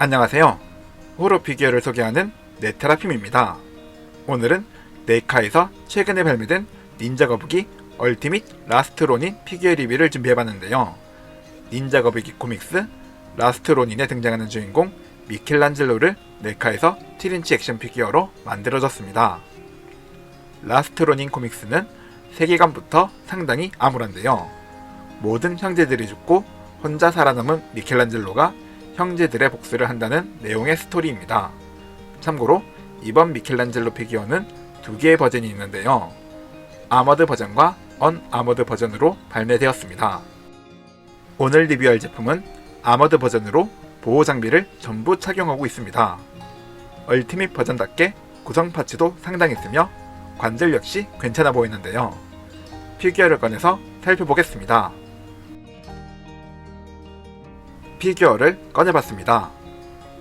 안녕하세요. 호러 피규어를 소개하는 네테라핌입니다. 오늘은 네이카에서 최근에 발매된 닌자 거북이 얼티밋 라스트 로닌 피규어 리뷰를 준비해봤는데요. 닌자 거북이 코믹스 라스트 로닌에 등장하는 주인공 미켈란젤로를 네이카에서 7인치 액션 피규어로 만들어졌습니다. 라스트 로닌 코믹스는 세계관부터 상당히 암울한데요. 모든 형제들이 죽고 혼자 살아남은 미켈란젤로가 형제들의 복수를 한다는 내용의 스토리입니다. 참고로 이번 미켈란젤로 피규어는 두 개의 버전이 있는데요. 아머드 버전과 언아머드 버전으로 발매되었습니다. 오늘 리뷰할 제품은 아머드 버전으로 보호 장비를 전부 착용하고 있습니다. 얼티밋 버전답게 구성 파츠도 상당했으며 관절 역시 괜찮아 보이는데요. 피규어를 꺼내서 살펴보겠습니다. 피규어를 꺼내봤습니다.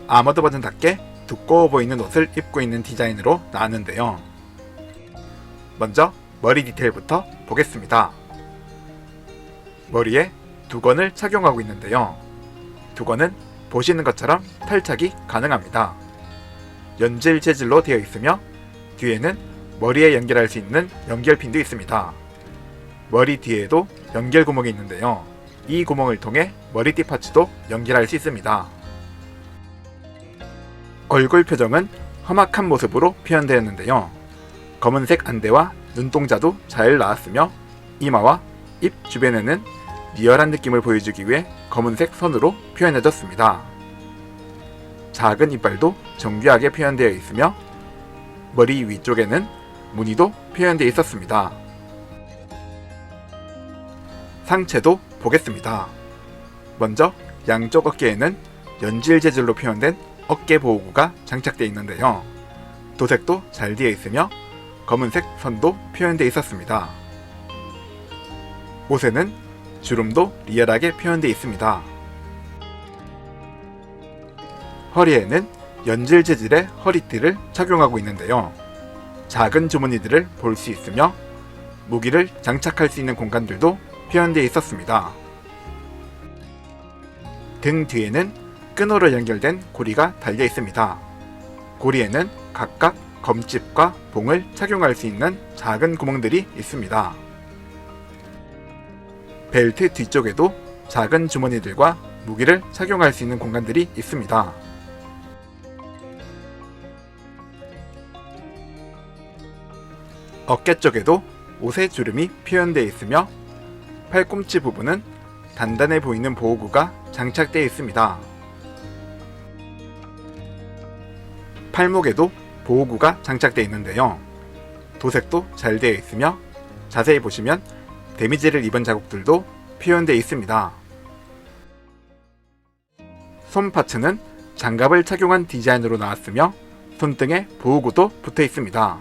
아머드 버전답게 두꺼워 보이는 옷을 입고 있는 디자인으로 나왔는데요. 먼저 머리 디테일부터 보겠습니다. 머리에 두건을 착용하고 있는데요. 두건은 보시는 것처럼 탈착이 가능합니다. 연질 재질로 되어 있으며 뒤에는 머리에 연결할 수 있는 연결핀도 있습니다. 머리 뒤에도 연결 구멍이 있는데요. 이 구멍을 통해 머리띠 파츠도 연결할 수 있습니다. 얼굴 표정은 험악한 모습으로 표현되었는데요. 검은색 안대와 눈동자도 잘 나왔으며 이마와 입 주변에는 리얼한 느낌을 보여주기 위해 검은색 선으로 표현해졌습니다. 작은 이빨도 정교하게 표현되어 있으며 머리 위쪽에는 무늬도 표현되어 있었습니다. 상체도 보겠습니다. 먼저 양쪽 어깨에는 연질 재질로 표현된 어깨 보호구가 장착되어 있는데요. 도색도 잘 되어 있으며 검은색 선도 표현되어 있었습니다. 옷에는 주름도 리얼하게 표현되어 있습니다. 허리에는 연질 재질의 허리띠를 착용하고 있는데요. 작은 주머니들을 볼 수 있으며 무기를 장착할 수 있는 공간들도 표현되어 있었습니다. 등 뒤에는 끈으로 연결된 고리가 달려 있습니다. 고리에는 각각 검집과 봉을 착용할 수 있는 작은 구멍들이 있습니다. 벨트 뒤쪽에도 작은 주머니들과 무기를 착용할 수 있는 공간들이 있습니다. 어깨 쪽에도 옷의 주름이 표현되어 있으며 팔꿈치 부분은 단단해 보이는 보호구가 장착되어 있습니다. 팔목에도 보호구가 장착되어 있는데요. 도색도 잘 되어 있으며 자세히 보시면 데미지를 입은 자국들도 표현되어 있습니다. 손 파츠는 장갑을 착용한 디자인으로 나왔으며 손등에 보호구도 붙어 있습니다.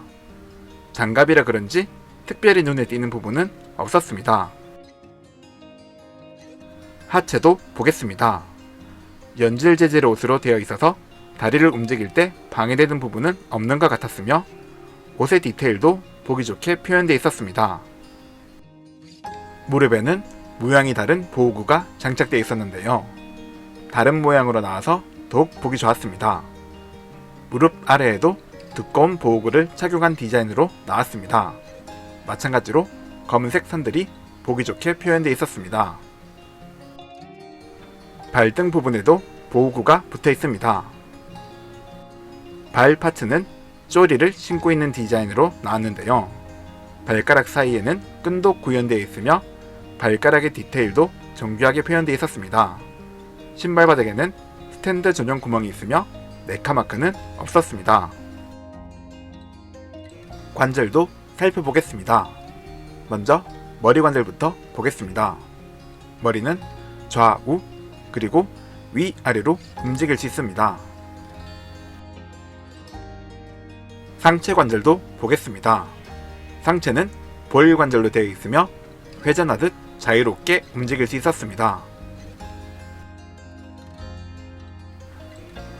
장갑이라 그런지 특별히 눈에 띄는 부분은 없었습니다. 하체도 보겠습니다. 연질 재질의 옷으로 되어 있어서 다리를 움직일 때 방해되는 부분은 없는 것 같았으며 옷의 디테일도 보기 좋게 표현되어 있었습니다. 무릎에는 모양이 다른 보호구가 장착되어 있었는데요. 다른 모양으로 나와서 더욱 보기 좋았습니다. 무릎 아래에도 두꺼운 보호구를 착용한 디자인으로 나왔습니다. 마찬가지로 검은색 선들이 보기 좋게 표현되어 있었습니다. 발등 부분에도 보호구가 붙어 있습니다. 발 파츠는 쪼리를 신고 있는 디자인으로 나왔는데요. 발가락 사이에는 끈도 구현되어 있으며 발가락의 디테일도 정교하게 표현되어 있었습니다. 신발 바닥에는 스탠드 전용 구멍이 있으며 네카 마크는 없었습니다. 관절도 살펴보겠습니다. 먼저 머리 관절부터 보겠습니다. 머리는 좌우 그리고 위아래로 움직일 수 있습니다. 상체 관절도 보겠습니다. 상체는 볼 관절로 되어 있으며 회전하듯 자유롭게 움직일 수 있었습니다.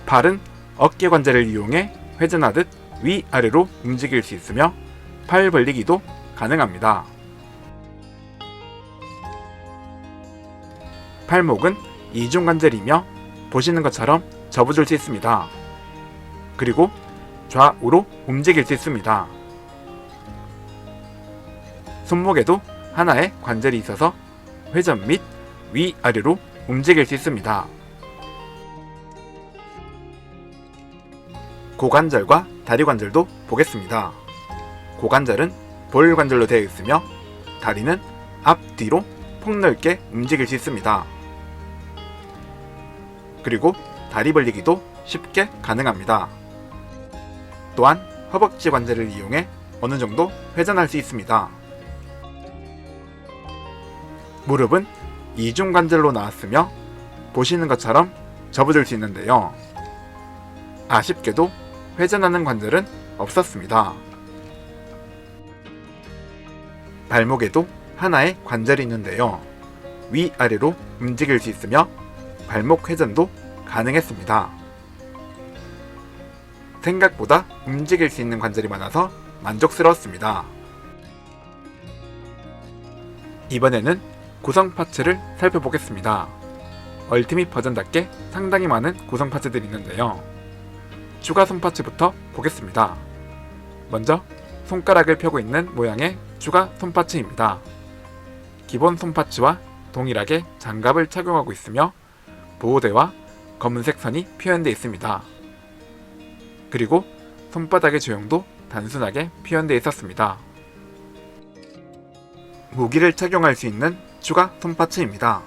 팔은 어깨 관절을 이용해 회전하듯 위아래로 움직일 수 있으며 팔 벌리기도 가능합니다. 팔목은 이중관절이며 보시는 것처럼 접어줄 수 있습니다. 그리고 좌우로 움직일 수 있습니다. 손목에도 하나의 관절이 있어서 회전 및 위아래로 움직일 수 있습니다. 고관절과 다리관절도 보겠습니다. 고관절은 볼 관절로 되어 있으며 다리는 앞뒤로 폭넓게 움직일 수 있습니다. 그리고 다리 벌리기도 쉽게 가능합니다. 또한 허벅지 관절을 이용해 어느 정도 회전할 수 있습니다. 무릎은 이중 관절로 나왔으며 보시는 것처럼 접어줄 수 있는데요. 아쉽게도 회전하는 관절은 없었습니다. 발목에도 하나의 관절이 있는데요. 위아래로 움직일 수 있으며 발목 회전도 가능했습니다. 생각보다 움직일 수 있는 관절이 많아서 만족스러웠습니다. 이번에는 구성 파츠를 살펴보겠습니다. 얼티밋 버전답게 상당히 많은 구성 파츠들이 있는데요. 추가 손파츠부터 보겠습니다. 먼저 손가락을 펴고 있는 모양의 추가 손파츠입니다. 기본 손파츠와 동일하게 장갑을 착용하고 있으며 보호대와 검은색 선이 표현되어 있습니다. 그리고 손바닥의 조형도 단순하게 표현되어 있었습니다. 무기를 착용할 수 있는 추가 손파츠입니다.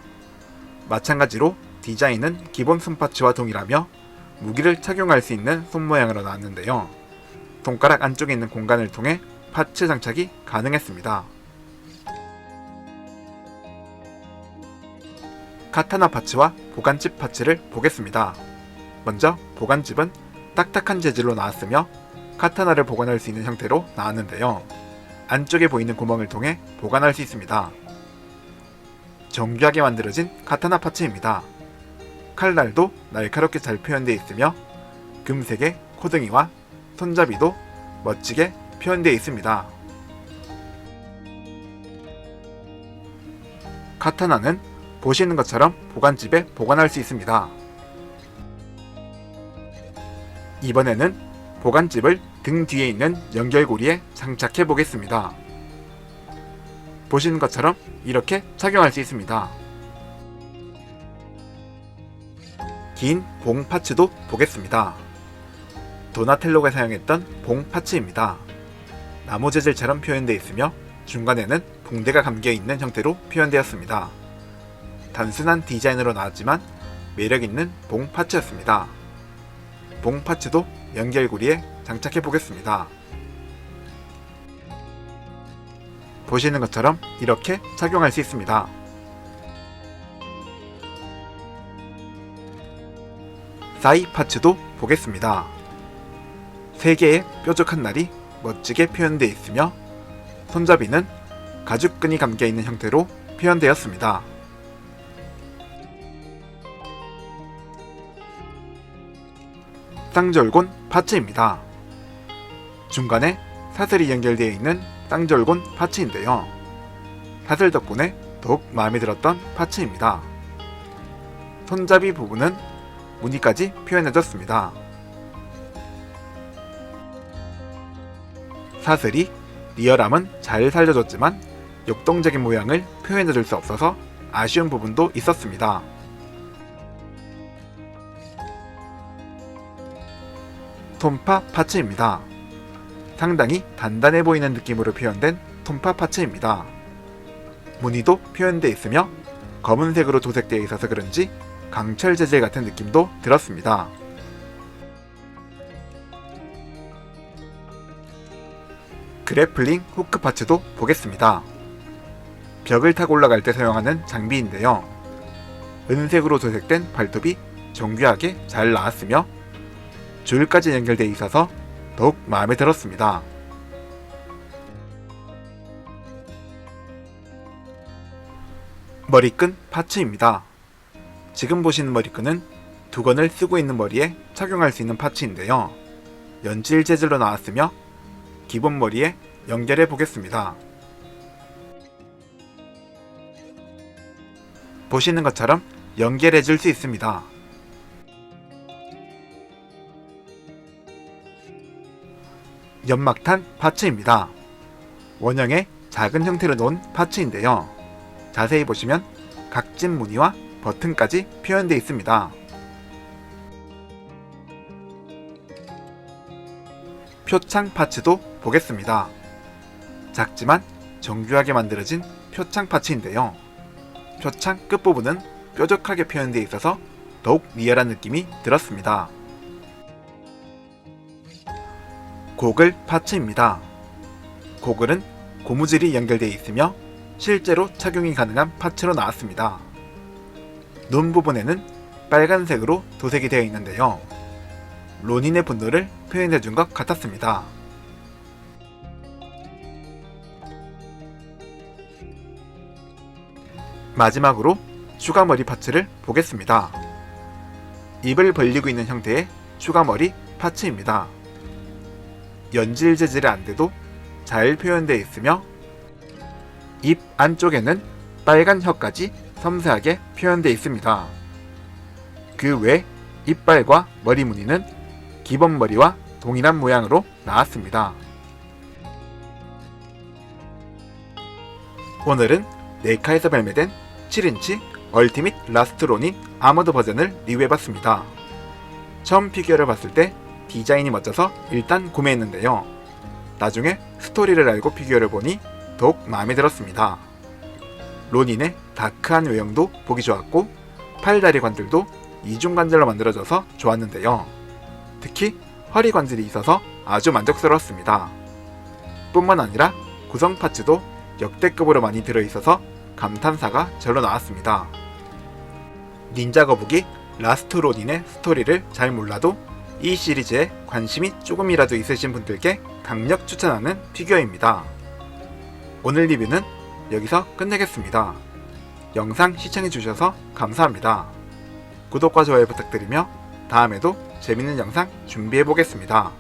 마찬가지로 디자인은 기본 손파츠와 동일하며 무기를 착용할 수 있는 손 모양으로 나왔는데요. 손가락 안쪽에 있는 공간을 통해 파츠 장착이 가능했습니다. 카타나 파츠와 보관집 파츠를 보겠습니다. 먼저 보관집은 딱딱한 재질로 나왔으며 카타나를 보관할 수 있는 형태로 나왔는데요. 안쪽에 보이는 구멍을 통해 보관할 수 있습니다. 정교하게 만들어진 카타나 파츠입니다. 칼날도 날카롭게 잘 표현되어 있으며 금색의 코등이와 손잡이도 멋지게 표현되어 있습니다. 카타나는 보시는 것처럼 보관집에 보관할 수 있습니다. 이번에는 보관집을 등 뒤에 있는 연결고리에 장착해 보겠습니다. 보시는 것처럼 이렇게 착용할 수 있습니다. 긴 봉 파츠도 보겠습니다. 도나텔로가 사용했던 봉 파츠입니다. 나무 재질처럼 표현되어 있으며 중간에는 붕대가 감겨 있는 형태로 표현되었습니다. 단순한 디자인으로 나왔지만 매력있는 봉 파츠였습니다. 봉 파츠도 연결고리에 장착해 보겠습니다. 보시는 것처럼 이렇게 착용할 수 있습니다. 사이 파츠도 보겠습니다. 3개의 뾰족한 날이 멋지게 표현되어 있으며 손잡이는 가죽끈이 감겨 있는 형태로 표현되었습니다. 쌍절곤 파츠입니다. 중간에 사슬이 연결되어 있는 쌍절곤 파츠인데요. 사슬 덕분에 더욱 마음에 들었던 파츠입니다. 손잡이 부분은 무늬까지 표현해줬습니다. 사슬이 리얼함은 잘 살려줬지만 역동적인 모양을 표현해줄 수 없어서 아쉬운 부분도 있었습니다. 톰파 파츠입니다. 상당히 단단해 보이는 느낌으로 표현된 톰파 파츠입니다. 무늬도 표현되어 있으며 검은색으로 도색되어 있어서 그런지 강철 재질 같은 느낌도 들었습니다. 그래플링 후크 파츠도 보겠습니다. 벽을 타고 올라갈 때 사용하는 장비인데요. 은색으로 도색된 발톱이 정교하게 잘 나왔으며 줄까지 연결되어 있어서 더욱 마음에 들었습니다. 머리끈 파츠입니다. 지금 보시는 머리끈은 두건을 쓰고 있는 머리에 착용할 수 있는 파츠인데요. 연질 재질로 나왔으며 기본 머리에 연결해 보겠습니다. 보시는 것처럼 연결해 줄 수 있습니다. 연막탄 파츠입니다. 원형의 작은 형태로 놓은 파츠인데요. 자세히 보시면 각진 무늬와 버튼까지 표현되어 있습니다. 표창 파츠도 보겠습니다. 작지만 정교하게 만들어진 표창 파츠인데요. 표창 끝부분은 뾰족하게 표현되어 있어서 더욱 리얼한 느낌이 들었습니다. 고글 파츠입니다. 고글은 고무줄이 연결되어 있으며 실제로 착용이 가능한 파츠로 나왔습니다. 눈 부분에는 빨간색으로 도색이 되어 있는데요. 로닌의 분노를 표현해준 것 같았습니다. 마지막으로 추가머리 파츠를 보겠습니다. 입을 벌리고 있는 형태의 추가머리 파츠입니다. 연질 재질의 안대도 잘 표현되어 있으며 입 안쪽에는 빨간 혀까지 섬세하게 표현되어 있습니다. 그 외 이빨과 머리 무늬는 기본 머리와 동일한 모양으로 나왔습니다. 오늘은 네이카에서 발매된 7인치 얼티밋 라스트 로닌 아머드 버전을 리뷰해봤습니다. 처음 피규어를 봤을 때 디자인이 멋져서 일단 구매했는데요. 나중에 스토리를 알고 피규어를 보니 더욱 마음에 들었습니다. 로닌의 다크한 외형도 보기 좋았고 팔다리 관절도 이중 관절로 만들어져서 좋았는데요. 특히 허리 관절이 있어서 아주 만족스러웠습니다. 뿐만 아니라 구성 파츠도 역대급으로 많이 들어있어서 감탄사가 절로 나왔습니다. 닌자 거북이 라스트 로닌의 스토리를 잘 몰라도 이 시리즈에 관심이 조금이라도 있으신 분들께 강력 추천하는 피규어입니다. 오늘 리뷰는 여기서 끝내겠습니다. 영상 시청해주셔서 감사합니다. 구독과 좋아요 부탁드리며 다음에도 재밌는 영상 준비해보겠습니다.